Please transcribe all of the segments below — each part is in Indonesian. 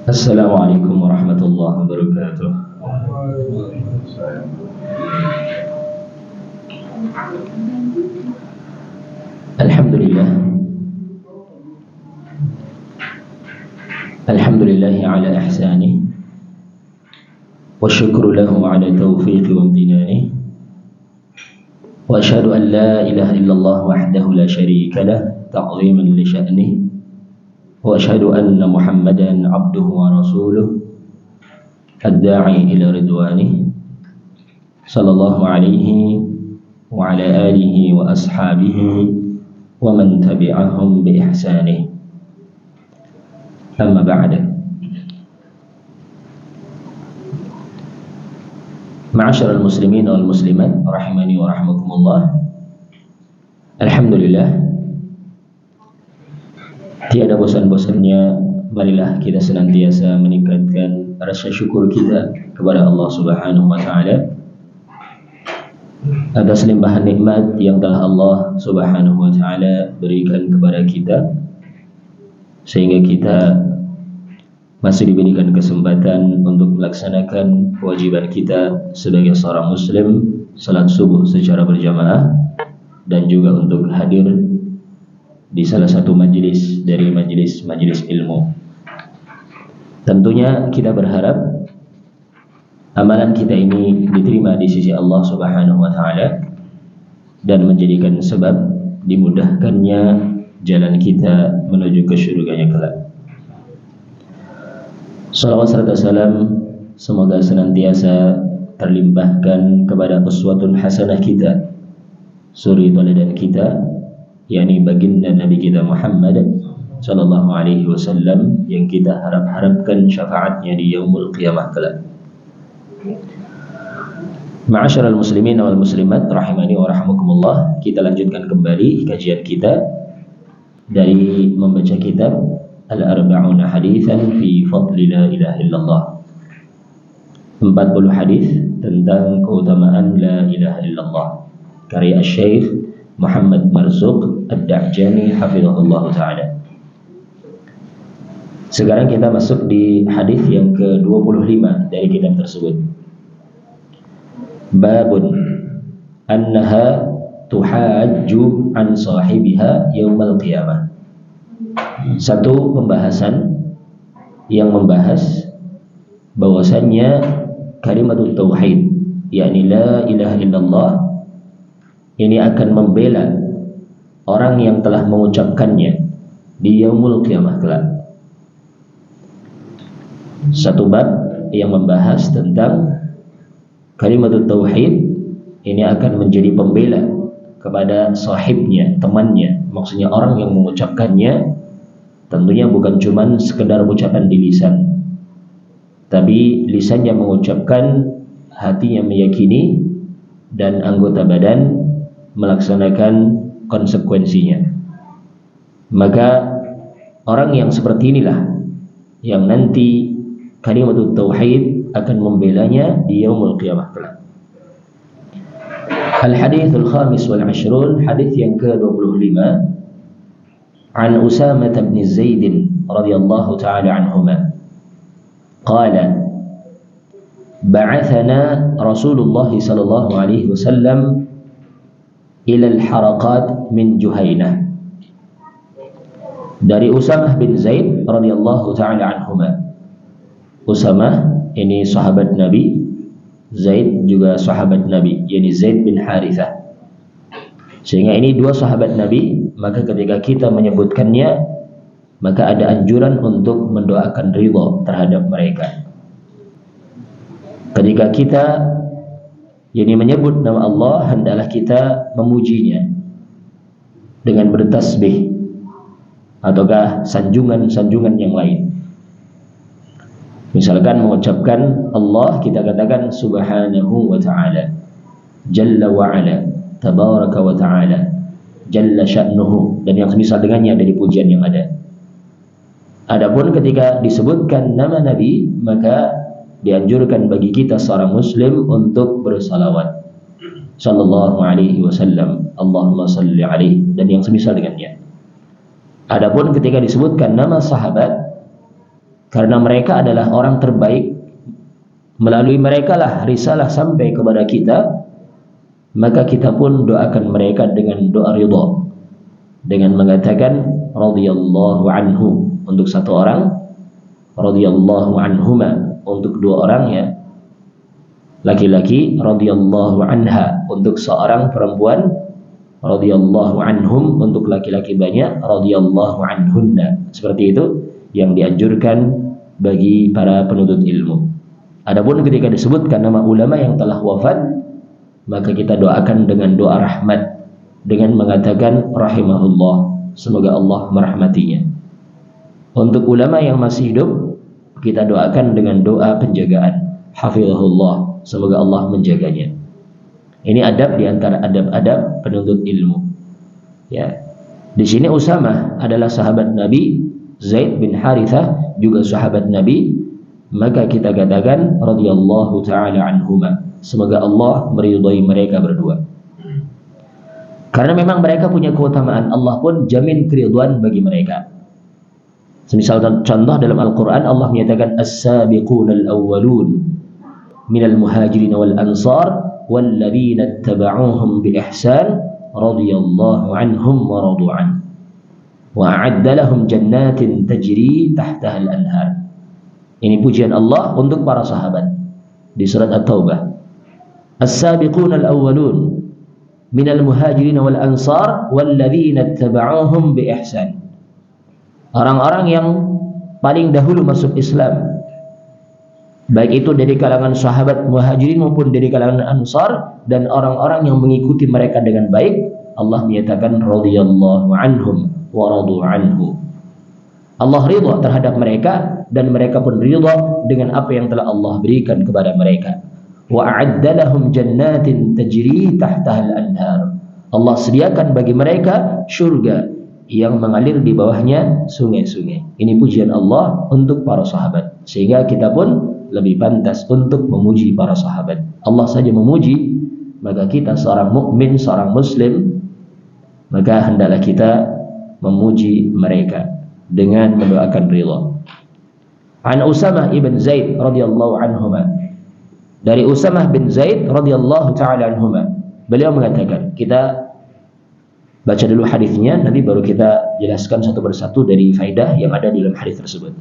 Assalamualaikum warahmatullahi wabarakatuh. Alhamdulillah. Alhamdulillahi ala ihsanih wa syukru lahu ala taufiqi wa amtinani wa ashhadu an la ilaha illallah wahdahu la syarika lah ta'ziman li sya'nih wa ashhadu anna Muhammadan abduhu wa rasuluh ad-da'i ila ridwanih sallallahu alaihi wa ala alihi wa ashabihi wa man tabi'ahum bi ihsanih. Amma ba'da. Ma'asyiral muslimin wal muslimat rahimani wa rahmakumullah. Alhamdulillah, tiada bosan-bosannya marilah kita senantiasa meningkatkan rasa syukur kita kepada Allah Subhanahu wa taala atas limpahan nikmat yang telah Allah Subhanahu wa taala berikan kepada kita, sehingga kita masih diberikan kesempatan untuk melaksanakan kewajiban kita sebagai seorang muslim, salat subuh secara berjamaah, dan juga untuk hadir di salah satu majelis dari majelis ilmu. Tentunya kita berharap amalan kita ini diterima di sisi Allah Subhanahu wa taala dan menjadikan sebab dimudahkannya jalan kita menuju ke surganya kelak. Salawat serta salam semoga senantiasa terlimpahkan kepada uswatun hasanah kita, suri tauladan kita, yakni baginda Nabi kita Muhammad sallallahu alaihi wasallam, yang kita harapkan syafaatnya di yaumul qiyamah kelak. Ma'asyiral muslimin wal muslimat rahimani wa rahmakumullah. Kita lanjutkan kembali kajian kita dari membaca kitab Al-Arba'una Haditsan fi Fadli La Ilaha Illallah. 40 hadis tentang keutamaan La Ilaha Illallah, karya Syekh Muhammad Marzuq Ad-Da'jani hafizahullah ta'ala. Sekarang kita masuk di hadis yang ke-25 dari kitab tersebut. Babun annaha tuhajju an sahibiha yaumal qiyamah. Satu pembahasan yang membahas bahwasannya kalimatut tauhid, yakni la ilaha illallah, ini akan membela orang yang telah mengucapkannya di yaumul qiyamah kelak. Satu bab yang membahas tentang kalimatut tauhid ini akan menjadi pembela kepada sahibnya, temannya, maksudnya orang yang mengucapkannya. Tentunya bukan cuma sekedar ucapan di lisan, tapi lisannya mengucapkan, hatinya meyakini, dan anggota badan melaksanakan konsekuensinya. Maka orang yang seperti inilah yang nanti kalimatut tauhid akan membelanya di yaumul qiyamah kelak. Al-hadithul khamis wal 'ashrun, hadith yang ke-25, an Usamah bin Zaid radhiyallahu ta'ala anhuma qala ba'athana Rasulullah sallallahu alaihi wasallam ila al-haraqat min Juhainah. Dari Usamah bin Zaid radhiyallahu ta'ala anhuma. Usamah ini sahabat Nabi, Zaid juga sahabat Nabi, yakni Zaid bin Harithah. Sehingga ini dua sahabat Nabi, maka ketika kita menyebutkannya, maka ada anjuran untuk mendoakan ridha terhadap mereka. Ketika kita menyebut nama Allah, hendaklah kita memujinya dengan bertasbih ataukah sanjungan-sanjungan yang lain. Misalkan mengucapkan Allah, kita katakan subhanahu wa ta'ala, jalla wa ala, tabaraka wa ta'ala, jalla sya'nuhu, dan yang semisal dengannya dari pujian yang ada. Adapun ketika disebutkan nama Nabi, maka dianjurkan bagi kita seorang muslim untuk bersalawat. sallallahu alaihi wasallam, Allahumma salli alaihi, dan yang semisal dengannya. Adapun ketika disebutkan nama sahabat, karena mereka adalah orang terbaik, melalui mereka lah risalah sampai kepada kita, maka kita pun doakan mereka dengan doa ridha, dengan mengatakan radhiyallahu anhu untuk satu orang, radhiyallahu anhuma untuk dua orang ya, laki-laki, radhiyallahu anha untuk seorang perempuan, radhiyallahu anhum untuk laki-laki banyak, radhiyallahu anhunna. Seperti itu yang dianjurkan bagi para penuntut ilmu. Adapun ketika disebutkan nama ulama yang telah wafat, maka kita doakan dengan doa rahmat, dengan mengatakan rahimahullah, semoga Allah merahmatinya. Untuk ulama yang masih hidup, kita doakan dengan doa penjagaan, hafizahullah, semoga Allah menjaganya. Ini adab di antara adab-adab penuntut ilmu. Ya. Di sini Usamah adalah sahabat Nabi, Zaid bin Harithah juga sahabat Nabi, maka kita katakan radhiyallahu taala anhuma, semoga Allah meridhai mereka berdua. Karena memang mereka punya keutamaan, Allah pun jamin keridhaan bagi mereka. Semisal contoh dalam Al-Quran, Allah menyatakan as-sabiqunal awwalun minal muhajirin wal ansar walladzina ittaba'uuhum bi ihsan radhiyallahu anhum wa radu an wa a'adda lahum jannatin tajri tahtaha al-anhar. Ini pujian Allah untuk para sahabat di surat At-Taubah. As-sabiqunal awwalun minal muhajirin wal ansar walladzina ittaba'uuhum bi ihsan. Orang-orang yang paling dahulu masuk Islam, baik itu dari kalangan sahabat muhajirin maupun dari kalangan ansar, dan orang-orang yang mengikuti mereka dengan baik, Allah menyatakan radhiyallahu anhum wa radu anhu. Allah ridha terhadap mereka dan mereka pun ridha dengan apa yang telah Allah berikan kepada mereka. Wa a'adda lahum jannatin tajri tahtaha al-anhar. Allah sediakan bagi mereka surga yang mengalir di bawahnya sungai-sungai. Ini pujian Allah untuk para sahabat, sehingga kita pun lebih pantas untuk memuji para sahabat. Allah saja memuji, maka kita seorang mukmin, seorang muslim, maka hendaklah kita memuji mereka dengan mendoakan ridha. An Usamah ibn Zaid radhiyallahu anhuma, dari Usamah bin Zaid radhiyallahu taala anhuma, beliau mengatakan, kita baca dulu hadisnya, nanti baru kita jelaskan satu persatu dari faedah yang ada di dalam hadis tersebut.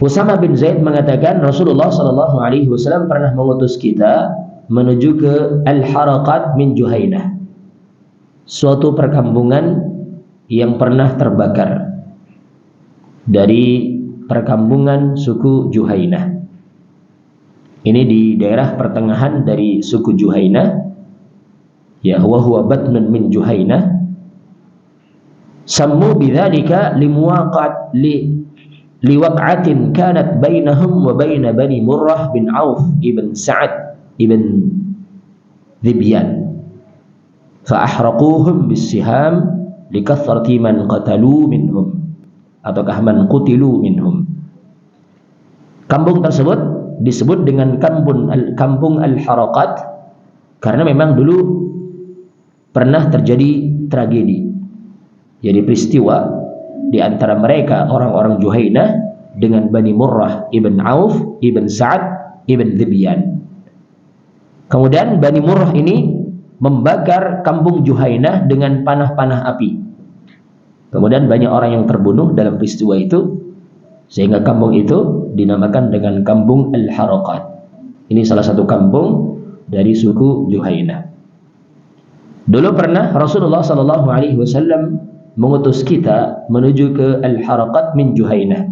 Usamah bin Zaid mengatakan Rasulullah sallallahu alaihi wasallam pernah mengutus kita menuju ke Al-Haraqat min Juhainah, suatu perkampungan yang pernah terbakar dari perkampungan suku Juhainah. Ini di daerah pertengahan dari suku Juhainah, ya, wa huwa batnun min Juhainah. Sammu bidzalika liwaq'atin kanat bainahum wa bain Bani Murrah bin Auf ibn Sa'ad ibn Dhibyan fa ahraquhum bisiham likathrati man qatalu minhum ataukah man qutilu minhum. Kampung tersebut disebut dengan kampung Al-Haraqat karena memang dulu pernah terjadi tragedi, jadi peristiwa di antara mereka orang-orang Juhainah dengan Bani Murrah ibn Auf ibn Sa'ad ibn Dhibyan. Kemudian Bani Murrah ini membakar kampung Juhainah dengan panah-panah api. Kemudian banyak orang yang terbunuh dalam peristiwa itu, sehingga kampung itu dinamakan dengan kampung Al-Haraqat. Ini salah satu kampung dari suku Juhainah. Dulu pernah Rasulullah sallallahu alaihi wasallam mengutus kita menuju ke Al-Haraqat min Juhainah,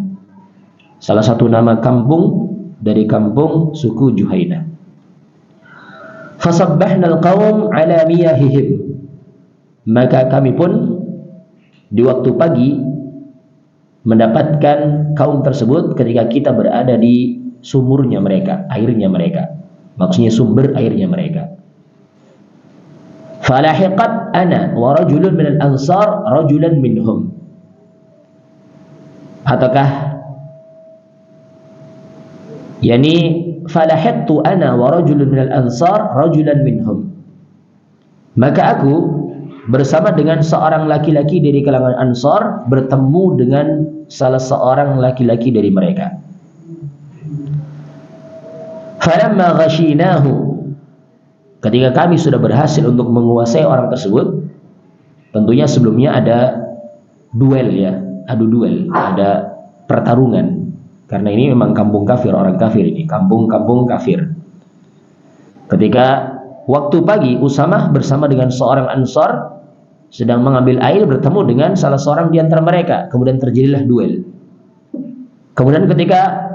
salah satu nama kampung dari kampung suku Juhainah. Fasabbahna al-qawm ala miyahihim, maka kami pun di waktu pagi mendapatkan kaum tersebut ketika kita berada di sumurnya mereka, airnya mereka, maksudnya sumber airnya mereka. Falahiqat ana wa rajulun minal ansar rajulan minhum. Ataukah Yani falahattu ana wa rajulun minal ansar rajulan minhum. Maka aku bersama dengan seorang laki-laki dari kalangan Ansar bertemu dengan salah seorang laki-laki dari mereka. Falamma ghashinahu, ketika kami sudah berhasil untuk menguasai orang tersebut, tentunya sebelumnya ada duel ya, adu duel, ada pertarungan. Karena ini memang kampung kafir, orang kafir ini, kampung-kampung kafir. Ketika waktu pagi, Usamah bersama dengan seorang Ansar sedang mengambil air bertemu dengan salah seorang di antara mereka. Kemudian terjadilah duel. Kemudian ketika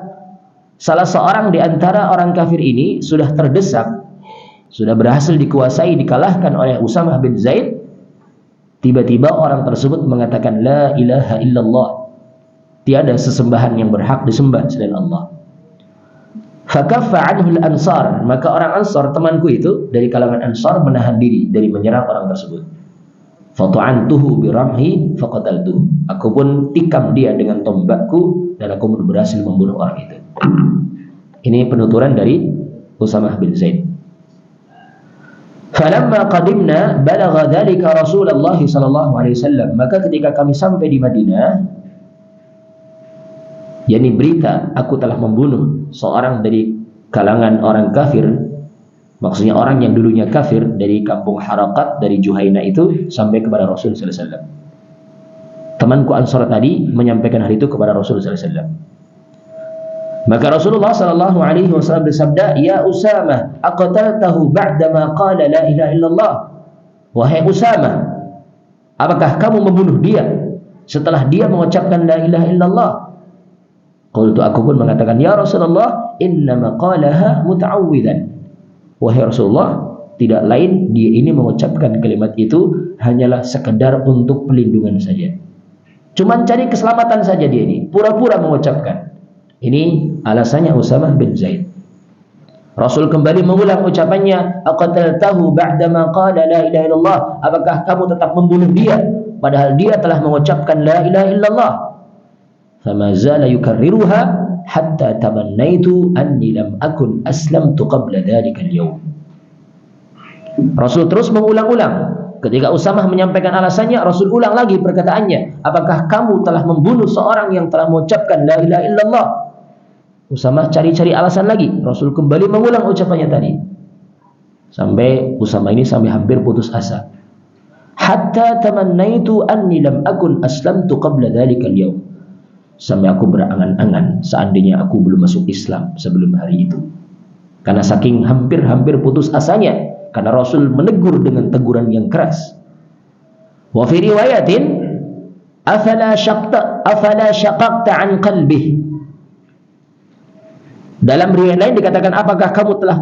salah seorang di antara orang kafir ini sudah terdesak, sudah berhasil dikuasai, dikalahkan oleh Usamah bin Zaid, tiba-tiba orang tersebut mengatakan la ilaha illallah, tiada sesembahan yang berhak disembah selain Allah. Fakaffa anhu al-ansar, maka orang Ansar, temanku itu dari kalangan Ansar, menahan diri dari menyerang orang tersebut. Fatu'antuhu biramhi faqataltuhu, aku pun tikam dia dengan tombakku dan aku pun berhasil membunuh orang itu. Ini penuturan dari Usamah bin Zaid. Falamma qadimna balagha dzalika Rasulullah sallallahu alaihi wasallam, maka ketika kami sampai di Madinah, yakni berita aku telah membunuh seorang dari kalangan orang kafir, maksudnya orang yang dulunya kafir dari kampung Harakat, dari Juhaina itu, sampai kepada Rasul sallallahu alaihi wasallam. Temanku Ansar tadi menyampaikan hal itu kepada Rasul sallallahu alaihi wasallam. Maka Rasulullah sallallahu alaihi wasallam bersabda, "Ya Usamah, aqtaltahu ba'dama qala la ilaha illallah?" Wahai Usamah, apakah kamu membunuh dia setelah dia mengucapkan la ilaha illallah? Qultu, aku pun mengatakan, ya Rasulullah, innama qalaha muta'awwidan. Wahai Rasulullah, tidak lain dia ini mengucapkan kalimat itu hanyalah sekedar untuk pelindungan saja. Cuman cari keselamatan saja dia ini, pura-pura mengucapkan. Ini alasannya Usamah bin Zaid. Rasul kembali mengulang ucapannya, aqtaltahu ba'dama qala la ilaha illallah. Apakah kamu tetap membunuh dia padahal dia telah mengucapkan la ilaha illallah? Fama zala yukarriruha hatta tamannaitu anni lam akun aslamtu qabla dzalika al-yawm. Rasul terus mengulang-ulang. Ketika Usamah menyampaikan alasannya, Rasul ulang lagi perkataannya, apakah kamu telah membunuh seorang yang telah mengucapkan la ilaha illallah? Usamah cari-cari alasan lagi. Rasul kembali mengulang ucapannya tadi. Sampai Usamah ini hampir putus asa. Hatta tamannaitu anni lam akun aslamtu qabla dzalika al-yawm. Sampai aku berangan-angan seandainya aku belum masuk Islam sebelum hari itu. Karena saking hampir putus asanya, karena Rasul menegur dengan teguran yang keras. Wa fi riwayatin afala syaqaqta an qalbih. Dalam riwayat lain dikatakan, apakah kamu telah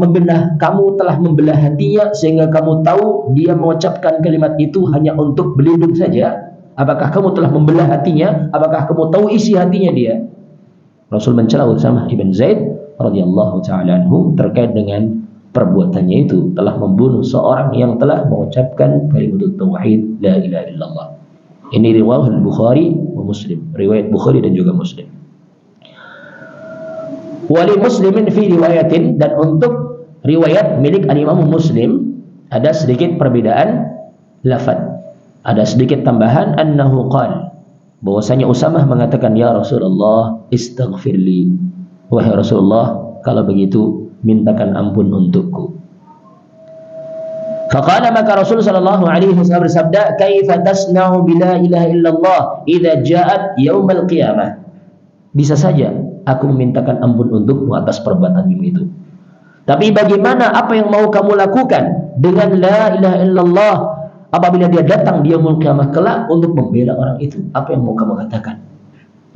membelah hatinya sehingga kamu tahu dia mengucapkan kalimat itu hanya untuk berlindung saja? Apakah kamu telah membelah hatinya? Apakah kamu tahu isi hatinya dia? Rasul mencela Usamah ibn Zaid radhiyallahu taala anhu terkait dengan perbuatannya itu, telah membunuh seorang yang telah mengucapkan kalimat tauhid la ilaha illallah. Ini riwayat Bukhari wa Muslim, riwayat Bukhari dan juga Muslim. Wali Muslimin fi riwayatin, dan untuk riwayat milik al-Imam Muslim ada sedikit perbedaan lafaz. Ada sedikit tambahan, annahu qala, bahwasanya Usamah mengatakan, ya Rasulullah, istaghfirli. Wahai Rasulullah, kalau begitu mintakan ampun untukku. Faqala, maka Rasul sallallahu alaihi wasallam bersabda, kaifa tasna'u bila ilaha illallah idza ja'at yaumal qiyamah. Bisa saja aku memintakan ampun untukmu atas perbuatanmu itu. Tapi bagaimana, apa yang mau kamu lakukan dengan la ilaha illallah apabila dia datang di yaumul qiyamah kelak untuk membela orang itu? Apa yang mau kamu katakan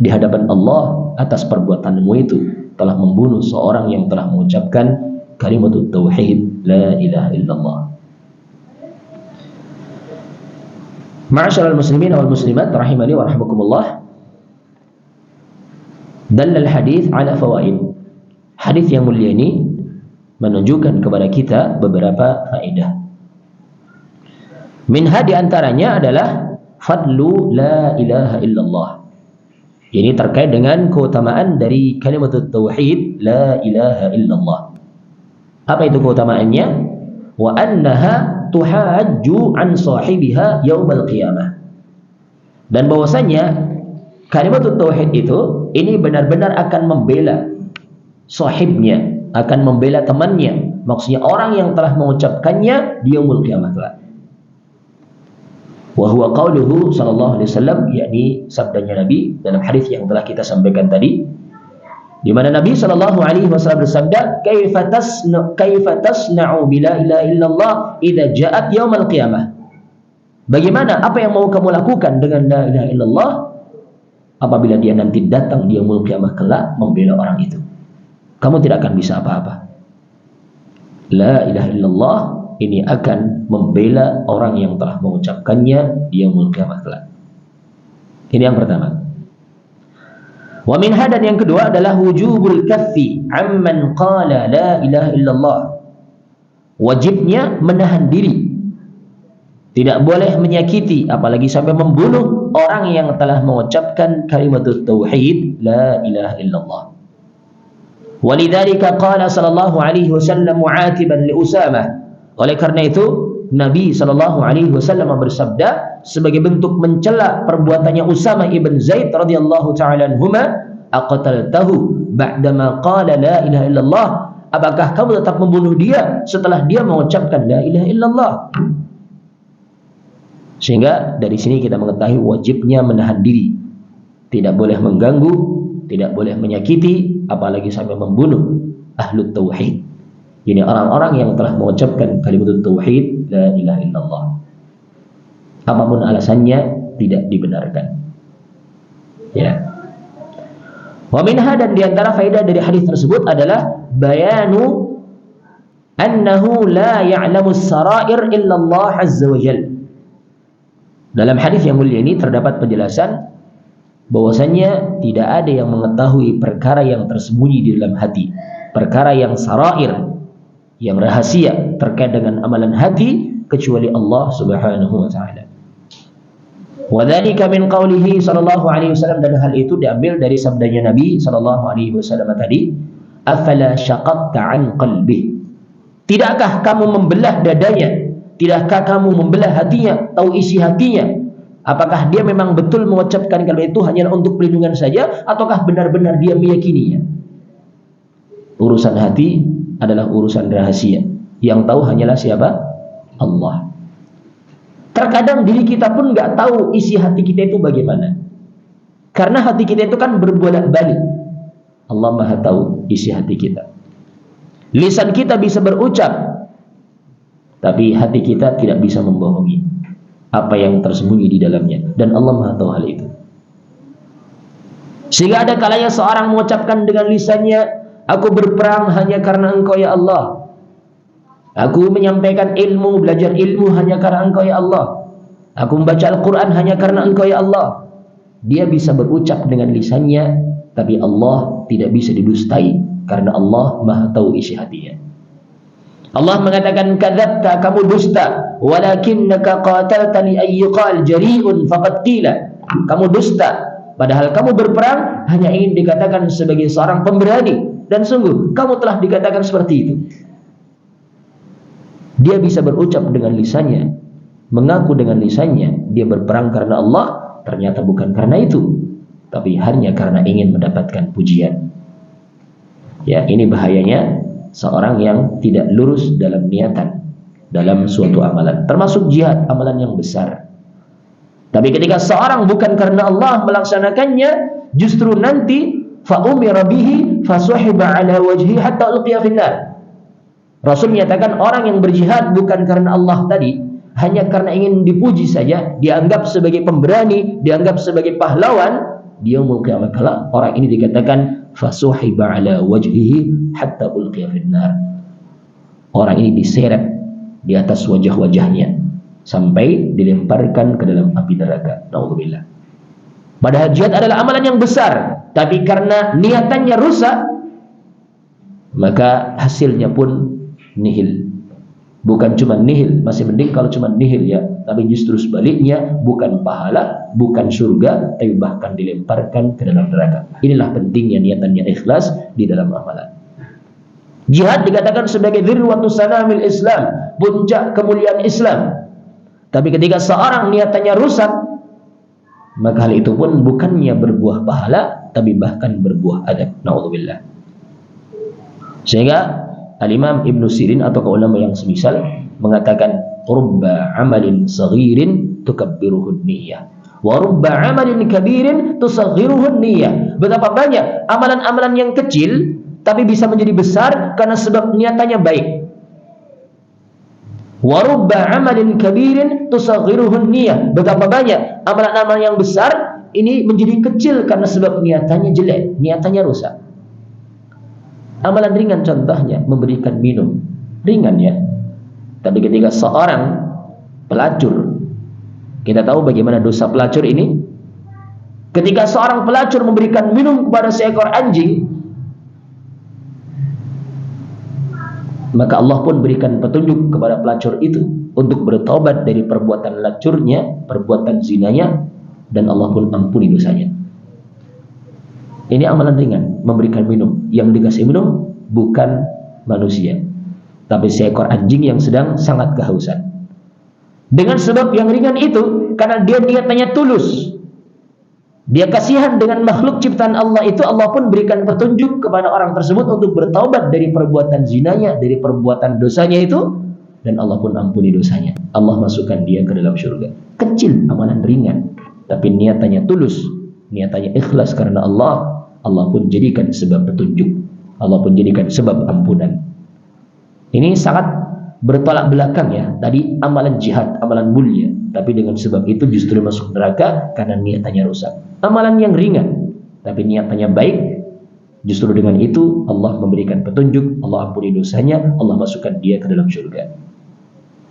di hadapan Allah atas perbuatanmu itu, telah membunuh seorang yang telah mengucapkan kalimat tauhid la ilaha illallah. Ma'asyiral muslimin wal muslimat rahimani wa rahimakumullah. Dallal hadis ala fawaid. Hadis yang mulia ini menunjukkan kepada kita beberapa faedah. Minha, di antaranya adalah fadlu la ilaha illallah. Ini terkait dengan keutamaan dari kalimat tauhid la ilaha illallah. Apa itu keutamaannya? Wa annaha tuhajju an sahibiha yaumal qiyamah. Dan bahwasanya kalimat tauhid itu ini benar-benar akan membela sahibnya, akan membela temannya. Maksudnya orang yang telah mengucapkannya di yaumul qiyamah kelak. Wa huwa qauluhu sallallahu alaihi wasallam, yakni sabdanya Nabi dalam hadis yang telah kita sampaikan tadi, di mana Nabi sallallahu alaihi wasallam bersabda, kaifa tasna'u bila ilaha illallah idza ja'at yaumil qiyamah. Bagaimana, apa yang mau kamu lakukan dengan la ilaha illallah apabila dia nanti datang di yaumul qiyamah kelak membela orang itu? Kamu tidak akan bisa apa-apa. La ilaha illallah ini akan membela orang yang telah mengucapkannya di yaumul qiyamah kelak. Ini yang pertama. Wa min hadan, yang kedua adalah wujubul kaffi amman qala la ilaha illallah. Wajibnya menahan diri. Tidak boleh menyakiti apalagi sampai membunuh orang yang telah mengucapkan kalimat tauhid la ilaha illallah. Walidzalika qala sallallahu alaihi wasallam mu'atiban li Usamah. Oleh karena itu Nabi sallallahu alaihi wasallam bersabda sebagai bentuk mencela perbuatannya Usamah ibn Zaid radhiyallahu taala anhuma, aqtaltahu ba'dama qala la ilaha illallah. Apakah kamu tetap membunuh dia setelah dia mengucapkan la ilaha illallah? Sehingga dari sini kita mengetahui wajibnya menahan diri. Tidak boleh mengganggu, tidak boleh menyakiti, apalagi sampai membunuh ahlut tauhid. Ini orang-orang yang telah mengucapkan kalimat tauhid la ilaha illallah. Apapun alasannya tidak dibenarkan. Ya. Wa minha, dan diantara faedah dari hadis tersebut adalah bayanu annahu la ya'lamu as-sarair illallah azza wa jalla. Dalam hadis yang mulia ini terdapat penjelasan bahwasanya tidak ada yang mengetahui perkara yang tersembunyi di dalam hati, perkara yang sarair, yang rahasia terkait dengan amalan hati kecuali Allah Subhanahu wa taala. Wa dzalika min qaulihi sallallahu alaihi wasallam, dan hal itu diambil dari sabdanya Nabi sallallahu alaihi wasallam tadi, afala syaqaqta an qalbi. Tidakkah kamu membelah dadanya? Tidakkah kamu membelah hatinya, tahu isi hatinya? Apakah dia memang betul mengucapkan kalimat itu hanya untuk pelindungan saja, ataukah benar-benar dia meyakininya? Urusan hati adalah urusan rahasia. Yang tahu hanyalah siapa? Allah. Terkadang diri kita pun nggak tahu isi hati kita itu bagaimana. Karena hati kita itu kan berbolak-balik. Allah Maha tahu isi hati kita. Lisan kita bisa berucap, tapi hati kita tidak bisa membohongi apa yang tersembunyi di dalamnya. Dan Allah Maha tahu hal itu. Sehingga ada kalanya seorang mengucapkan dengan lisannya, aku berperang hanya karena Engkau ya Allah. Aku menyampaikan ilmu, belajar ilmu hanya karena Engkau ya Allah. Aku membaca Al-Quran hanya karena Engkau ya Allah. Dia bisa berucap dengan lisannya, tapi Allah tidak bisa didustai, karena Allah Maha tahu isi hatinya. Allah mengatakan, kadzabta, kamu dusta, walakinnaka qataltani ayyuqal jari'un faqad qila. Kamu dusta, padahal kamu berperang hanya ingin dikatakan sebagai seorang pemberani, dan sungguh kamu telah dikatakan seperti itu. Dia bisa berucap dengan lisannya, mengaku dengan lisannya dia berperang karena Allah, ternyata bukan karena itu, tapi hanya karena ingin mendapatkan pujian. Ya, ini bahayanya seorang yang tidak lurus dalam niatan dalam suatu amalan, termasuk jihad, amalan yang besar. Tapi ketika seorang bukan karena Allah melaksanakannya, justru nanti fa umira bihi fasuhiba ala wajhi hatta ulqiya finnar. Rasul menyatakan orang yang berjihad bukan karena Allah tadi, hanya karena ingin dipuji saja, dianggap sebagai pemberani, dianggap sebagai pahlawan, dia yaumul qiyamah kelak orang ini dikatakan fasuhiba ala wajhihi hatta ulqiya finnar. Orang ini diseret di atas wajah-wajahnya sampai dilemparkan ke dalam api neraka. Nauzubillah. Padahal jihad adalah amalan yang besar, tapi karena niatannya rusak, maka hasilnya pun nihil. Bukan cuma nihil, masih mending kalau cuma nihil ya, tapi justru sebaliknya, bukan pahala, bukan surga, tapi bahkan dilemparkan ke dalam neraka. Inilah pentingnya niatannya ikhlas di dalam amalan. Jihad dikatakan sebagai dzirwatu sanamil Islam, puncak kemuliaan Islam. Tapi ketika seorang niatannya rusak, maka hal itu pun bukannya berbuah pahala, tapi bahkan berbuah adab. Na'udzubillah. Sehingga Al-Imam Ibn Sirin atau ulama yang semisal mengatakan rubba amalin saghirin tukabbiruhun niyyah wa rubba amalin kabirin tusaghiruhun niyyah. Betapa banyak amalan-amalan yang kecil tapi bisa menjadi besar karena sebab niatannya baik. Wa rubba amalin kabirin tusaghiruhun niyyah. Betapa banyak amalan-amalan yang besar ini menjadi kecil karena sebab niatannya jelek, niatannya rusak. Amalan ringan contohnya memberikan minum, ringan ya. Tapi ketika seorang pelacur, kita tahu bagaimana dosa pelacur ini. Ketika seorang pelacur memberikan minum kepada seekor anjing, maka Allah pun berikan petunjuk kepada pelacur itu untuk bertobat dari perbuatan lacurnya, perbuatan zinanya, dan Allah pun ampuni dosanya. Ini amalan ringan, memberikan minum. Yang dikasih minum bukan manusia, tapi seekor anjing yang sedang sangat kehausan. Dengan sebab yang ringan itu, karena dia niatnya tulus, dia kasihan dengan makhluk ciptaan Allah itu, Allah pun berikan petunjuk kepada orang tersebut untuk bertaubat dari perbuatan zinanya, dari perbuatan dosanya itu, dan Allah pun ampuni dosanya. Allah masukkan dia ke dalam surga. Kecil, amalan ringan, tapi niatannya tulus, niatannya ikhlas karena Allah, Allah pun jadikan sebab petunjuk, Allah pun jadikan sebab ampunan. Ini sangat bertolak belakang ya. Tadi amalan jihad, amalan mulia, tapi dengan sebab itu justru masuk neraka karena niatannya rusak. Amalan yang ringan, tapi niatannya baik, justru dengan itu Allah memberikan petunjuk, Allah ampuni dosanya, Allah masukkan dia ke dalam surga.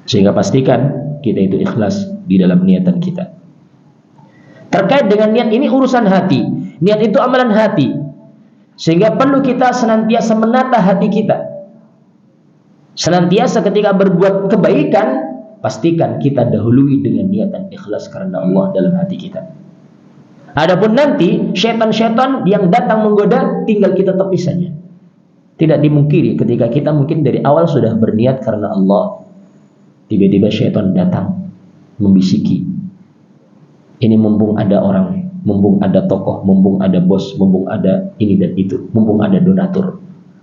Sehingga pastikan kita itu ikhlas di dalam niatan kita. Terkait dengan niat ini urusan hati. Niat itu amalan hati. Sehingga perlu kita senantiasa menata hati kita. Senantiasa ketika berbuat kebaikan, pastikan kita dahului dengan niatan ikhlas karena Allah dalam hati kita. Adapun nanti syaitan-syaitan yang datang menggoda, tinggal kita tepis saja. Tidak dimungkiri ketika kita mungkin dari awal sudah berniat karena Allah, tiba-tiba syaitan datang membisiki. Ini mumpung ada orang, mumpung ada tokoh, mumpung ada bos, mumpung ada ini dan itu, mumpung ada donatur,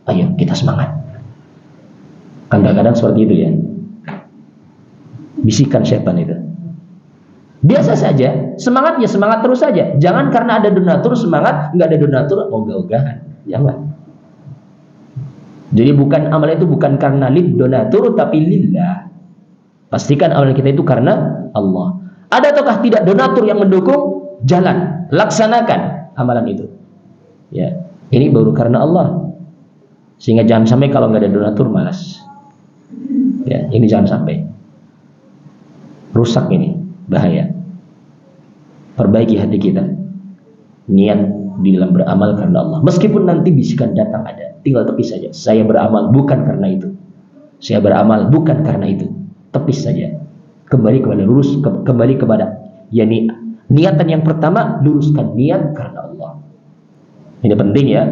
ayo kita semangat. Kadang-kadang seperti itu ya, bisikan syaitan itu. Biasa saja, semangat ya semangat terus saja. Jangan karena ada donatur semangat, nggak ada donatur ogah-ogahan. Jangan. Jadi bukan amal itu bukan karena lid donatur, tapi lillah. Pastikan amal kita itu karena Allah. Ada ataukah tidak donatur yang mendukung? Jalan, laksanakan amalan itu. Ya, ini baru karena Allah. Sehingga jangan sampai kalau nggak ada donatur malas. Ya, ini jangan sampai. Rusak ini, bahaya. Perbaiki hati kita. Niat di dalam beramal karena Allah. Meskipun nanti bisikan datang ada, tinggal tepis saja. Saya beramal bukan karena itu. Saya beramal bukan karena itu. Tepis saja. Kembali kepada lurus, kembali kepada yakni niatan yang pertama, luruskan niat karena Allah. Ini penting ya.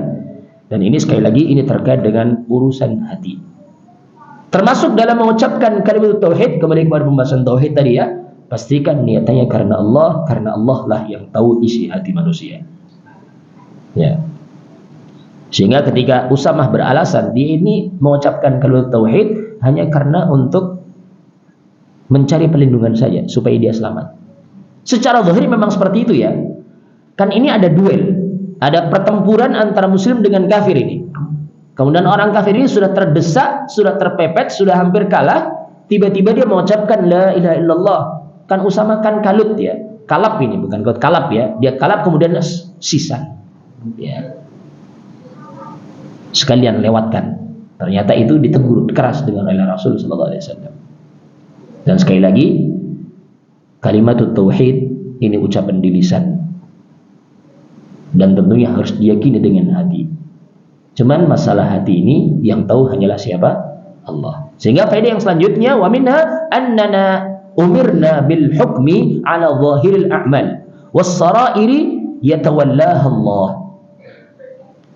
Dan ini sekali lagi ini terkait dengan urusan hati. Termasuk dalam mengucapkan kalimat tauhid, kembali kepada pembahasan tauhid tadi ya. Pastikan niatannya karena Allah lah yang tahu isi hati manusia. Ya. Sehingga ketika Usamah beralasan dia ini mengucapkan kalimat tauhid hanya karena untuk mencari perlindungan saja supaya dia selamat. Secara zahir memang seperti itu ya. Kan ini ada duel, ada pertempuran antara muslim dengan kafir ini. Kemudian orang kafir ini sudah terdesak, sudah terpepet, sudah hampir kalah, tiba-tiba dia mengucapkan la ilaha illallah. Kan Usamah kan kalut ya. Kalap ini bukan kalap ya. Dia kalap kemudian sisa. Ya. Sekalian lewatkan. Ternyata itu ditegur keras dengan oleh Rasul sallallahu alaihi wasallam. Dan sekali lagi, kalimat tauhid ini ucapan di lisan. Dan tentunya harus diyakini dengan hati. Cuman masalah hati ini yang tahu hanyalah siapa? Allah. Sehingga faedah yang selanjutnya, wa minha annana umirna bil hukmi ala zahiril a'mal was sarairi yatawallaha Allah.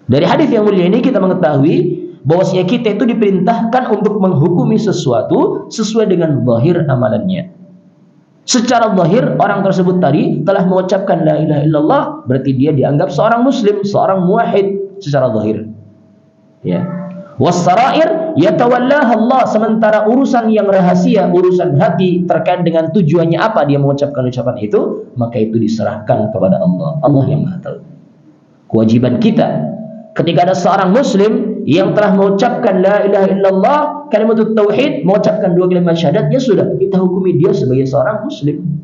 Dari hadis yang mulia ini kita mengetahui bahwasanya kita itu diperintahkan untuk menghukumi sesuatu sesuai dengan zahir amalannya. Secara zahir orang tersebut tadi telah mengucapkan la ilaha illallah, berarti dia dianggap seorang muslim, seorang muwahhid secara zahir. Ya. Was-sarair yatawallaha Allah, sementara urusan yang rahasia, urusan hati terkait dengan tujuannya apa dia mengucapkan ucapan itu, maka itu diserahkan kepada Allah. Allah yang Maha tahu. Kewajiban kita ketika ada seorang muslim yang telah mengucapkan la ilaha illallah, kalimat tauhid, mengucapkan dua kalimat syahadat, ya sudah, kita hukumi dia sebagai seorang muslim.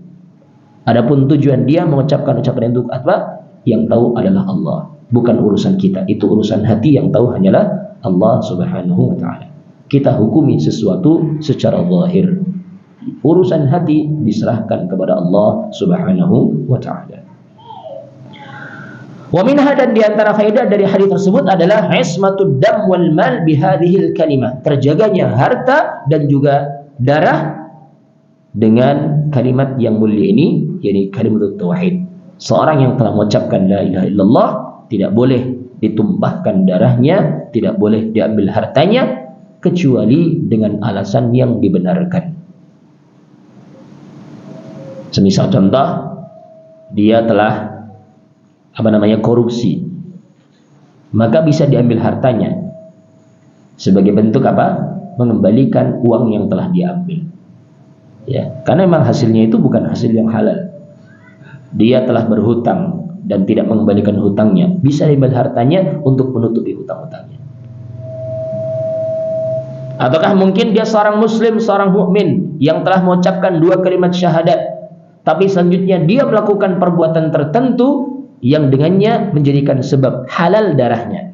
Adapun tujuan dia mengucapkan ucapan itu apa? Yang tahu adalah Allah, bukan urusan kita. Itu urusan hati, yang tahu hanyalah Allah Subhanahu wa taala. Kita hukumi sesuatu secara zahir. Urusan hati diserahkan kepada Allah Subhanahu wa taala. Wa minha, dan diantara faedah dari hadis tersebut adalah ismatud dam wal mal bihadhil kalimah, terjaganya harta dan juga darah dengan kalimat yang mulia ini, yakni kalimat tauhid. Seorang yang telah mengucapkan la ilaha illallah tidak boleh ditumpahkan darahnya, tidak boleh diambil hartanya kecuali dengan alasan yang dibenarkan. Semisal contoh, dia telah korupsi, maka bisa diambil hartanya sebagai bentuk apa? Mengembalikan uang yang telah diambil. Ya, karena memang hasilnya itu bukan hasil yang halal. Dia telah berhutang dan tidak mengembalikan hutangnya, bisa diambil hartanya untuk menutupi hutang-hutangnya. Ataukah mungkin dia seorang muslim, seorang mukmin yang telah mengucapkan dua kalimat syahadat, tapi selanjutnya dia melakukan perbuatan tertentu yang dengannya menjadikan sebab halal darahnya.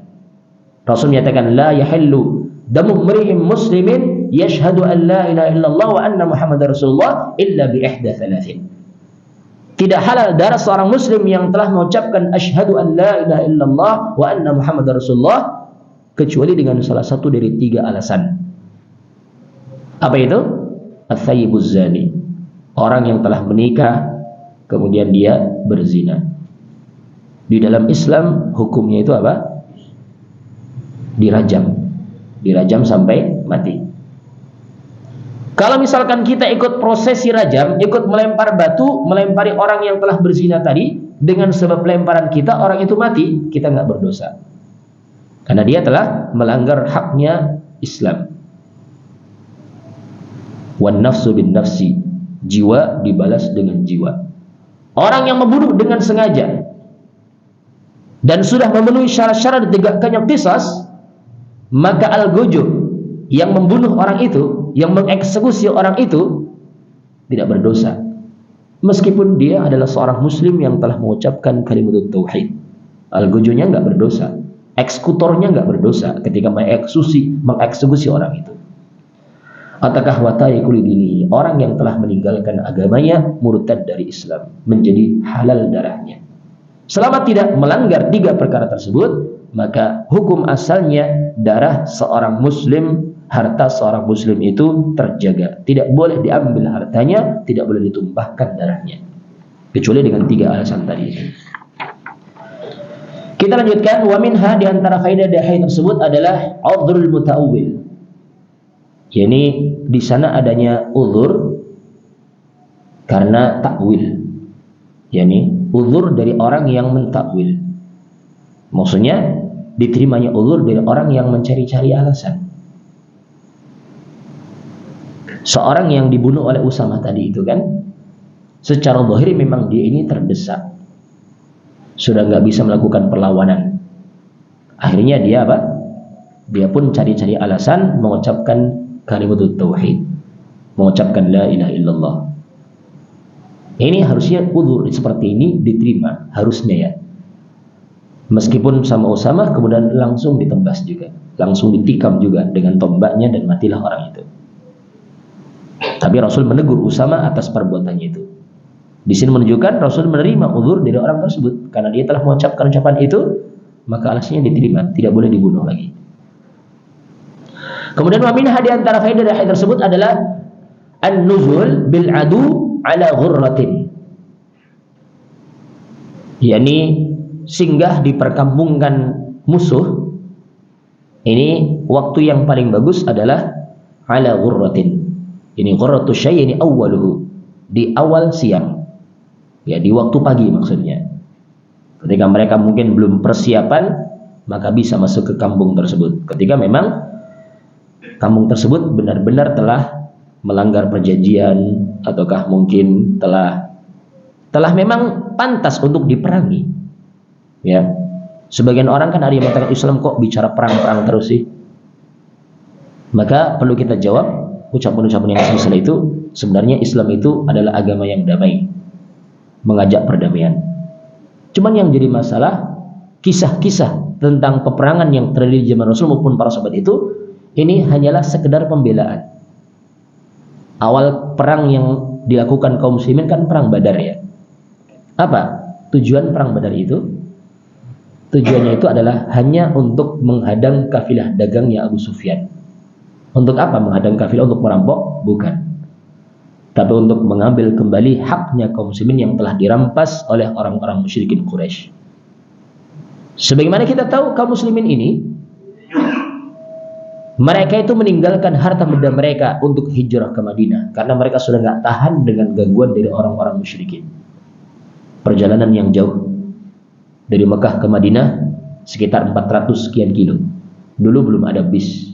Rasul menyatakan la yahillu damu mri'in muslimin yashhadu an la ilaha illallah wa anna muhammadar rasulullah illa bi ihda thalathin. Tidak halal darah seorang muslim yang telah mengucapkan asyhadu an la ilaha illallah wa anna muhammadar rasulullah kecuali dengan salah satu dari tiga alasan. Apa itu? Ats-tsayyibuz zani, orang yang telah menikah kemudian dia berzina. Di dalam Islam hukumnya itu apa? Dirajam sampai mati. Kalau misalkan kita ikut prosesi rajam, ikut melempar batu, melempari orang yang telah berzina tadi, dengan sebab lemparan kita orang itu mati, kita nggak berdosa, karena dia telah melanggar haknya Islam. Wan nafsu bin nafsi, jiwa dibalas dengan jiwa. Orang yang membunuh dengan sengaja dan sudah memenuhi syarat-syarat ditegakkannya qisas, maka al-gujub yang membunuh orang itu, yang mengeksekusi orang itu tidak berdosa, meskipun dia adalah seorang muslim yang telah mengucapkan kalimat tauhid. Al-gujubnya nggak berdosa, eksekutornya nggak berdosa ketika mengeksekusi orang itu. Ataukah watai kulidini, orang yang telah meninggalkan agamanya, murtad dari Islam, menjadi halal darahnya. Selama tidak melanggar tiga perkara tersebut, maka hukum asalnya darah seorang muslim, harta seorang muslim itu terjaga. Tidak boleh diambil hartanya, tidak boleh ditumpahkan darahnya, kecuali dengan tiga alasan tadi. Kita lanjutkan. Wa minha, di antara faedah dari hadis tersebut adalah udhrul muta'awwil. Yani di sana adanya uzur karena takwil. Yani uzur dari orang yang mentakwil. Maksudnya diterimanya uzur dari orang yang mencari-cari alasan. Seorang yang dibunuh oleh Usamah tadi itu kan, secara zahir memang dia ini terdesak, sudah nggak bisa melakukan perlawanan. Akhirnya dia apa? Dia pun cari-cari alasan mengucapkan kalimat tauhid, mengucapkan la ilaha illallah. Ini harusnya uzur seperti ini diterima, harusnya ya. Meskipun sama Usamah kemudian langsung ditembas juga, langsung ditikam juga dengan tombaknya dan matilah orang itu. Tapi Rasul menegur Usamah atas perbuatannya itu. Di sini menunjukkan Rasul menerima uzur dari orang tersebut karena dia telah mengucapkan ucapan itu, maka alasannya diterima, tidak boleh dibunuh lagi. Kemudian wa minha, di antara faedah dari hadis tersebut adalah an-nuzul bil adu ala ghurratin, yakni singgah di perkampungan musuh. Ini waktu yang paling bagus adalah ala ghurratin. Ini ghurratu syai', ini awwaluhu, di awal siang. Ya, di waktu pagi maksudnya. Ketika mereka mungkin belum persiapan, maka bisa masuk ke kampung tersebut. Ketika memang kampung tersebut benar-benar telah melanggar perjanjian, ataukah mungkin telah memang pantas untuk diperangi. Ya. Sebagian orang kan ada yang mengatakan Islam kok bicara perang-perang terus sih. Maka perlu kita jawab ucapan-ucapan yang semisal itu, sebenarnya Islam itu adalah agama yang damai, mengajak perdamaian. Cuman yang jadi masalah, kisah-kisah tentang peperangan yang terjadi di zaman Rasul maupun para sahabat itu, ini hanyalah sekedar pembelaan. Awal perang yang dilakukan kaum muslimin kan perang Badar ya. Apa tujuan perang Badar itu? Tujuannya itu adalah hanya untuk menghadang kafilah dagangnya Abu Sufyan. Untuk apa menghadang kafilah? Untuk merampok? Bukan. Tapi untuk mengambil kembali haknya kaum muslimin yang telah dirampas oleh orang-orang musyrikin Quraisy. Sebagaimana kita tahu, kaum muslimin ini, mereka itu meninggalkan harta benda mereka untuk hijrah ke Madinah karena mereka sudah nggak tahan dengan gangguan dari orang-orang musyrikin. Perjalanan yang jauh dari Mekah ke Madinah sekitar 400 sekian kilo. Dulu belum ada bis.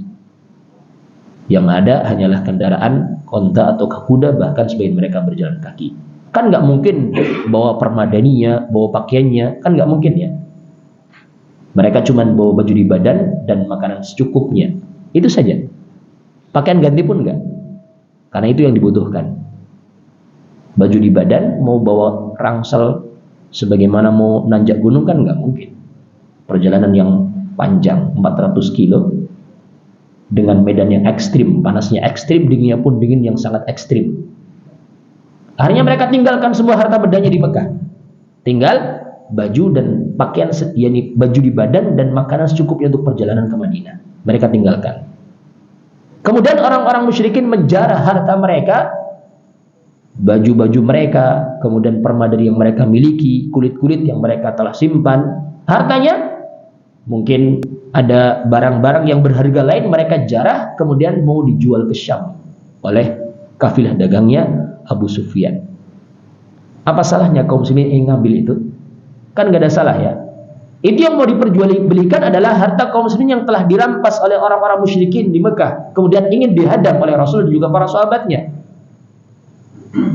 Yang ada hanyalah kendaraan onta atau kuda, bahkan sebagian mereka berjalan kaki. Kan nggak mungkin bawa permadaninya, bawa pakaiannya, kan nggak mungkin ya. Mereka cuma bawa baju di badan dan makanan secukupnya. Itu saja. Pakaian ganti pun enggak. Karena itu yang dibutuhkan. Baju di badan, mau bawa rangsel sebagaimana mau nanjak gunung kan enggak mungkin. Perjalanan yang panjang 400 kilo dengan medan yang ekstrim, panasnya ekstrim, dinginnya pun dingin yang sangat ekstrim. Akhirnya mereka tinggalkan semua harta bendanya di Mekah. Tinggal baju dan pakaian, yakni baju di badan dan makanan secukupnya untuk perjalanan ke Madinah. Mereka tinggalkan. Kemudian orang-orang musyrikin menjarah harta mereka, baju-baju mereka, kemudian permadani yang mereka miliki, kulit-kulit yang mereka telah simpan, hartanya. Mungkin ada barang-barang yang berharga lain mereka jarah, kemudian mau dijual ke Syam oleh kafilah dagangnya Abu Sufyan. Apa salahnya kaum muslimin yang ngambil itu? Kan gak ada salah ya. Itu yang mau diperjualbelikan adalah harta kaum muslimin yang telah dirampas oleh orang-orang musyrikin di Mekah, kemudian ingin dihadang oleh Rasul dan juga para sahabatnya.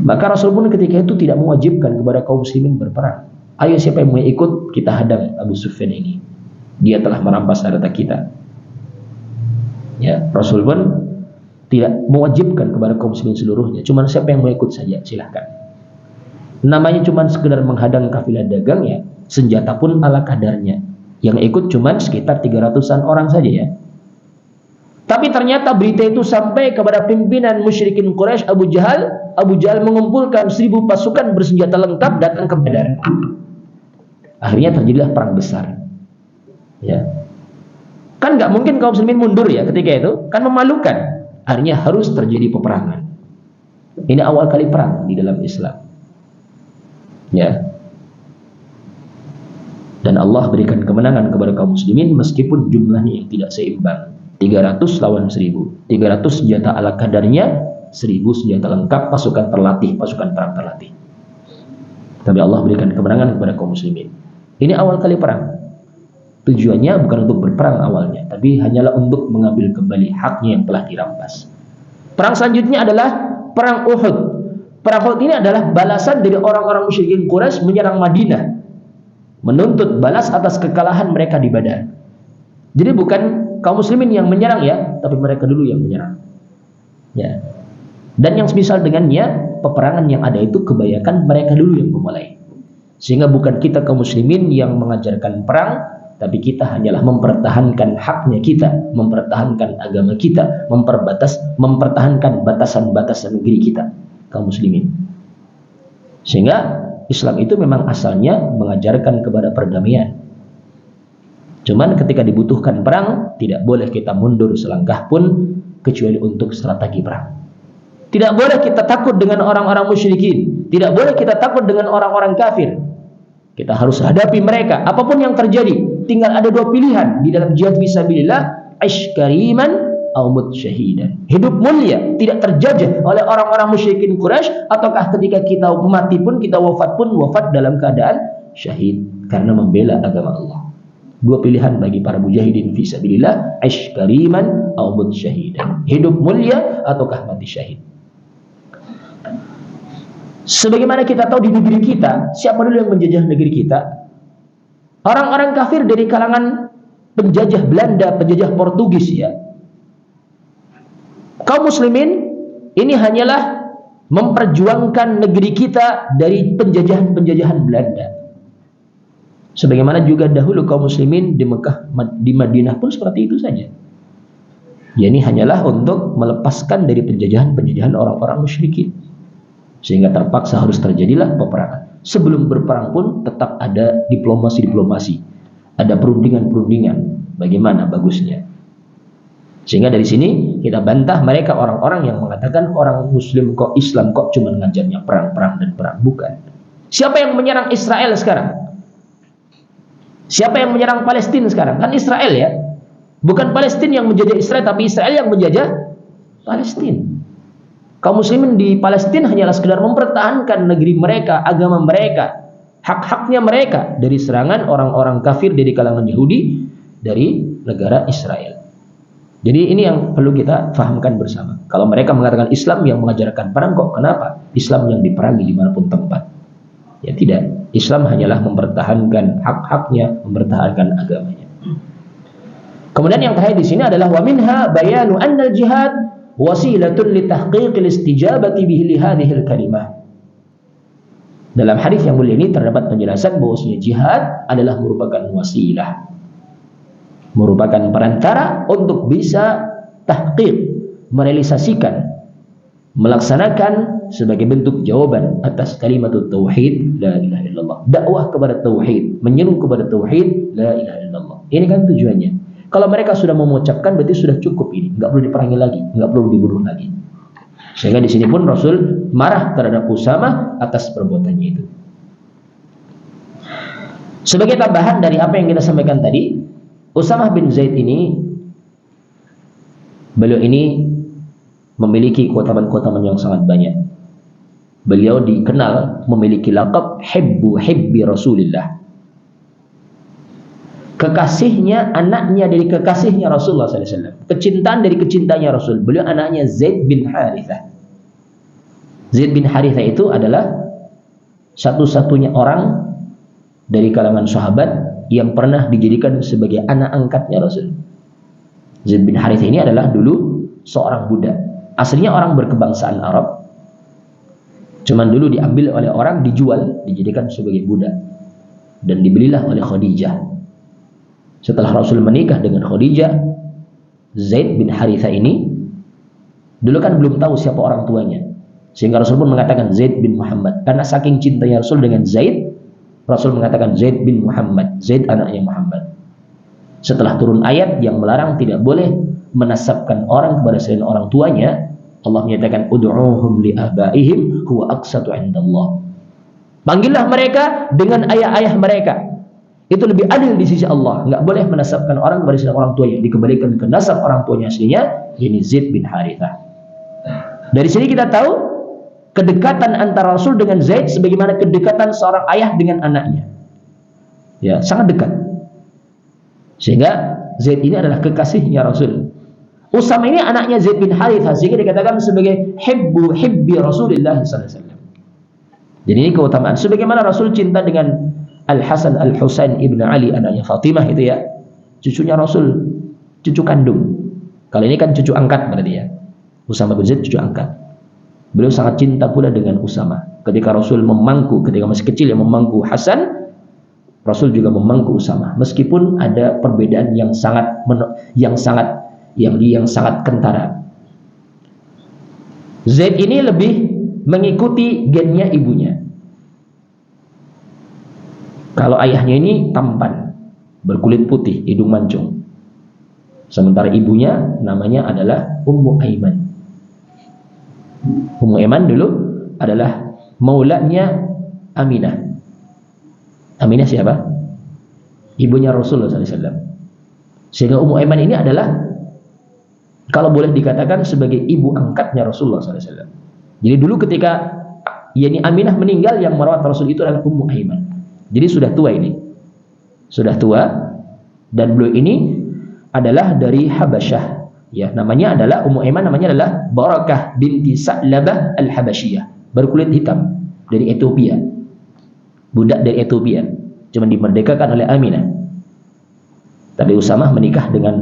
Maka Rasul pun ketika itu tidak mewajibkan kepada kaum muslimin berperang. Ayo siapa yang mau ikut, kita hadang Abu Sufyan ini. Dia telah merampas harta kita. Ya, Rasul pun tidak mewajibkan kepada kaum muslimin seluruhnya. Cuma siapa yang mau ikut saja, silahkan. Namanya cuma sekedar menghadang kafilah dagang ya, senjata pun ala kadarnya. Yang ikut cuma sekitar 300-an orang saja ya. Tapi ternyata berita itu sampai kepada pimpinan musyrikin Quraisy Abu Jahal. Abu Jahal mengumpulkan 1000 pasukan bersenjata lengkap datang ke Badar. Akhirnya terjadilah perang besar. Ya. Kan nggak mungkin kaum muslimin mundur ya ketika itu, kan memalukan. Akhirnya harus terjadi peperangan. Ini awal kali perang di dalam Islam. Ya. Dan Allah berikan kemenangan kepada kaum muslimin meskipun jumlahnya yang tidak seimbang. 300 lawan 1000. 300 senjata ala kadarnya, 1000 senjata lengkap, pasukan terlatih, pasukan perang terlatih. Tapi Allah berikan kemenangan kepada kaum muslimin. Ini awal kali perang. Tujuannya bukan untuk berperang awalnya, tapi hanyalah untuk mengambil kembali haknya yang telah dirampas. Perang selanjutnya adalah perang Uhud. Perang Uhud ini adalah balasan dari orang-orang musyrikin Quraisy menyerang Madinah, menuntut balas atas kekalahan mereka di Badar. Jadi bukan kaum muslimin yang menyerang ya, tapi mereka dulu yang menyerang. Ya. Dan yang semisal dengannya, peperangan yang ada itu kebanyakan mereka dulu yang memulai. Sehingga bukan kita kaum muslimin yang mengajarkan perang, tapi kita hanyalah mempertahankan haknya kita, mempertahankan agama kita, mempertahankan batasan-batasan negeri kita, kaum muslimin. Sehingga Islam itu memang asalnya mengajarkan kepada perdamaian. Cuman ketika dibutuhkan perang, tidak boleh kita mundur selangkah pun kecuali untuk strategi perang. Tidak boleh kita takut dengan orang-orang musyrikin. Tidak boleh kita takut dengan orang-orang kafir. Kita harus hadapi mereka. Apapun yang terjadi, tinggal ada dua pilihan di dalam jihad fisabilillah: aish kariman au mut syahidan. Hidup mulia, tidak terjajah oleh orang-orang musyrikin Quraisy, ataukah ketika kita mati pun, kita wafat pun, wafat dalam keadaan syahid karena membela agama Allah. Dua pilihan bagi para mujahidin fisabilillah: aish kariman au mut syahidan. Hidup mulia ataukah mati syahid. Sebagaimana kita tahu di negeri kita, siapa dulu yang menjajah negeri kita? Orang-orang kafir dari kalangan penjajah Belanda, penjajah Portugis ya. Kaum muslimin ini hanyalah memperjuangkan negeri kita dari penjajahan-penjajahan Belanda. Sebagaimana juga dahulu kaum muslimin di Mekah, di Madinah pun seperti itu saja. Ya, ini hanyalah untuk melepaskan dari penjajahan-penjajahan orang-orang musyrikin. Sehingga terpaksa harus terjadilah peperangan. Sebelum berperang pun tetap ada diplomasi-diplomasi. Ada perundingan-perundingan. Bagaimana bagusnya. Sehingga dari sini kita bantah mereka orang-orang yang mengatakan orang muslim kok, Islam kok cuma ngajarnya perang-perang dan perang. Bukan. Siapa yang menyerang Israel sekarang? Siapa yang menyerang Palestina sekarang? Kan Israel ya. Bukan Palestina yang menjajah Israel, tapi Israel yang menjajah Palestina. Kaum muslimin di Palestina hanyalah sekedar mempertahankan negeri mereka, agama mereka, hak-haknya mereka dari serangan orang-orang kafir dari kalangan Yahudi dari negara Israel. Jadi ini yang perlu kita fahamkan bersama. Kalau mereka mengatakan Islam yang mengajarkan perang, kok kenapa Islam yang diperangi dimanapun tempat? Ya tidak. Islam hanyalah mempertahankan hak-haknya, mempertahankan agamanya. Kemudian yang terakhir di sini adalah wa minha bayanu anna al-jihad wasilatun li tahqiqil istijabati bihi li hadhil kalimah. Dalam hadis yang mulia ini terdapat penjelasan bahwasanya jihad adalah merupakan wasilah, merupakan perantara untuk bisa tahqiq, merealisasikan, melaksanakan sebagai bentuk jawaban atas kalimat tauhid la ilaha illallah, dakwah kepada tauhid, menyeru kepada tauhid la ilaha illallah. Ini kan tujuannya. Kalau mereka sudah mengucapkan berarti sudah cukup ini, nggak perlu diperangi lagi, nggak perlu dibunuh lagi. Sehingga di sini pun Rasul marah terhadap Usamah atas perbuatannya itu. Sebagai tambahan dari apa yang kita sampaikan tadi, Usamah bin Zaid ini, beliau ini memiliki keutamaan-keutamaan yang sangat banyak. Beliau dikenal memiliki laqab hibbi Rasulillah. Kekasihnya, anaknya dari kekasihnya Rasulullah SAW. Kecintaan dari kecintaannya Rasul. Beliau anaknya Zaid bin Harithah. Zaid bin Harithah itu adalah satu-satunya orang dari kalangan sahabat yang pernah dijadikan sebagai anak angkatnya Rasul. Zaid bin Harithah ini adalah dulu seorang budak. Aslinya orang berkebangsaan Arab. Cuman dulu diambil oleh orang, dijual, dijadikan sebagai budak. Dan dibelilah oleh Khadijah. Setelah Rasul menikah dengan Khadijah, Zaid bin Harithah ini dulu kan belum tahu siapa orang tuanya. Sehingga Rasul pun mengatakan Zaid bin Muhammad. Karena saking cintanya Rasul dengan Zaid, Rasul mengatakan Zaid bin Muhammad, Zaid anaknya Muhammad. Setelah turun ayat yang melarang tidak boleh menasabkan orang kepada selain orang tuanya, Allah menyatakan ud'uuhum li abaihim huwa aqsatu 'indallah. Panggillah mereka dengan ayah-ayah mereka. Itu lebih adil di sisi Allah. Enggak boleh menasabkan orang kepada selain orang tuanya, dikembalikan ke nasab orang tuanya aslinya, ini Zaid bin Harithah. Dari sini kita tahu kedekatan antara Rasul dengan Zaid sebagaimana kedekatan seorang ayah dengan anaknya. Ya, sangat dekat. Sehingga Zaid ini adalah kekasihnya Rasul. Usamah ini anaknya Zaid bin Harithah, sehingga dikatakan sebagai hibbi Rasulullah SAW. Jadi ini keutamaan. Sebagaimana Rasul cinta dengan Al-Hasan Al-Husain ibn Ali, anaknya Fatimah itu ya, cucunya Rasul, cucu kandung. Kalau ini kan cucu angkat berarti ya. Usamah bin Zaid cucu angkat. Beliau sangat cinta pula dengan Usamah. Ketika Rasul memangku, ketika masih kecil yang memangku Hasan, Rasul juga memangku Usamah. Meskipun ada perbedaan yang sangat kentara. Zaid ini lebih mengikuti gennya ibunya. Kalau ayahnya ini tampan, berkulit putih, hidung mancung. Sementara ibunya namanya adalah Ummu Aiman. Ummu Aiman dulu adalah maulanya Aminah. Aminah siapa? Ibunya Rasulullah SAW. Sehingga Ummu Aiman ini adalah, kalau boleh dikatakan, sebagai ibu angkatnya Rasulullah SAW. Jadi dulu ketika Aminah meninggal, yang merawat Rasul itu adalah Ummu Aiman. Jadi sudah tua ini. Sudah tua. Dan beliau ini adalah dari Habasyah. Ya, namanya adalah Ummu Aiman, namanya adalah Barakah binti Sa'labah al-Habasyiyah. Berkulit hitam dari Ethiopia. Budak dari Ethiopia. Cuma dimerdekakan oleh Aminah. Tapi Usamah menikah dengan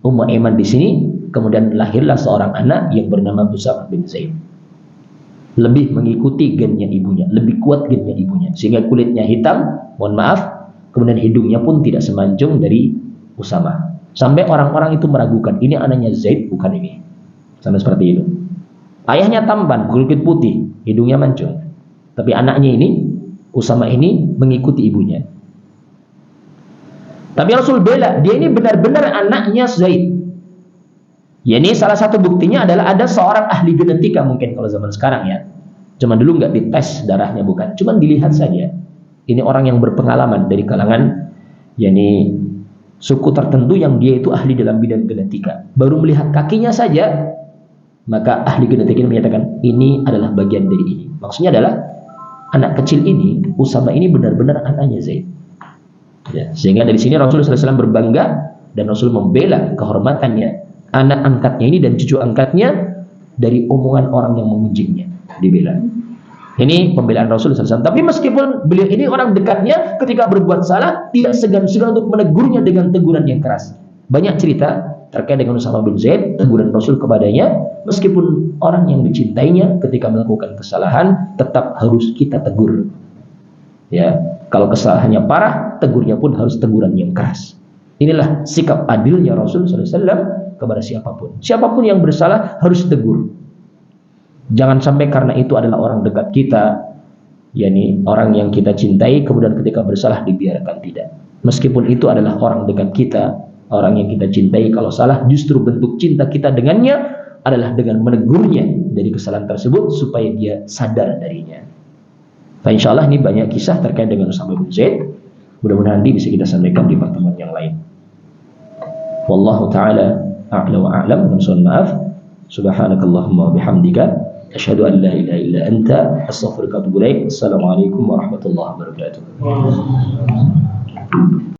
Ummu Aiman di sini, kemudian lahirlah seorang anak yang bernama Usamah bin Zaid. Lebih mengikuti gennya ibunya, lebih kuat gennya ibunya, sehingga kulitnya hitam, mohon maaf, kemudian hidungnya pun tidak semancung dari Usamah. Sampai orang-orang itu meragukan, ini anaknya Zaid bukan ini. Sampai seperti itu. Ayahnya tampan, kulit putih, hidungnya mancung. Tapi anaknya ini, Usamah ini mengikuti ibunya. Tapi Rasul bela, dia ini benar-benar anaknya Zaid. Ya, ini salah satu buktinya adalah ada seorang ahli genetika, mungkin kalau zaman sekarang ya. Cuma dulu nggak dites darahnya, bukan. Cuma dilihat saja. Ini orang yang berpengalaman dari kalangan, yakni suku tertentu yang dia itu ahli dalam bidang genetika. Baru melihat kakinya saja, maka ahli genetika ini menyatakan ini adalah bagian dari ini. Maksudnya adalah anak kecil ini, Usamah ini benar-benar anaknya Zaid. Ya, sehingga dari sini Rasulullah SAW berbangga dan Rasul membela kehormatannya anak angkatnya ini dan cucu angkatnya dari omongan orang yang memujinya, dibela. Ini pembelaan Rasulullah SAW. Tapi meskipun beliau ini orang dekatnya, ketika berbuat salah tidak segan-segan untuk menegurnya dengan teguran yang keras. Banyak cerita terkait dengan Usamah bin Zaid, teguran Rasul kepadanya, meskipun orang yang dicintainya ketika melakukan kesalahan tetap harus kita tegur. Ya, kalau kesalahannya parah, tegurnya pun harus teguran yang keras. Inilah sikap adilnya Rasulullah SAW kepada siapapun. Siapapun yang bersalah harus tegur. Jangan sampai karena itu adalah orang dekat kita, yakni orang yang kita cintai, kemudian ketika bersalah dibiarkan, tidak. Meskipun itu adalah orang dekat kita, orang yang kita cintai, kalau salah, justru bentuk cinta kita dengannya adalah dengan menegurnya dari kesalahan tersebut supaya dia sadar darinya. Nah, insya Allah ini banyak kisah terkait dengan Usamah bin Zaid. Mudah-mudahan nanti bisa kita sampaikan di pertemuan yang lain. Wallahu ta'ala a'la wa a'lam. Mohon maaf. Subhanakallahumma wa bihamdika asyhadu an la ilaha illa anta astaghfiruka wa atubu ilaik. Assalamualaikum warahmatullahi wabarakatuh.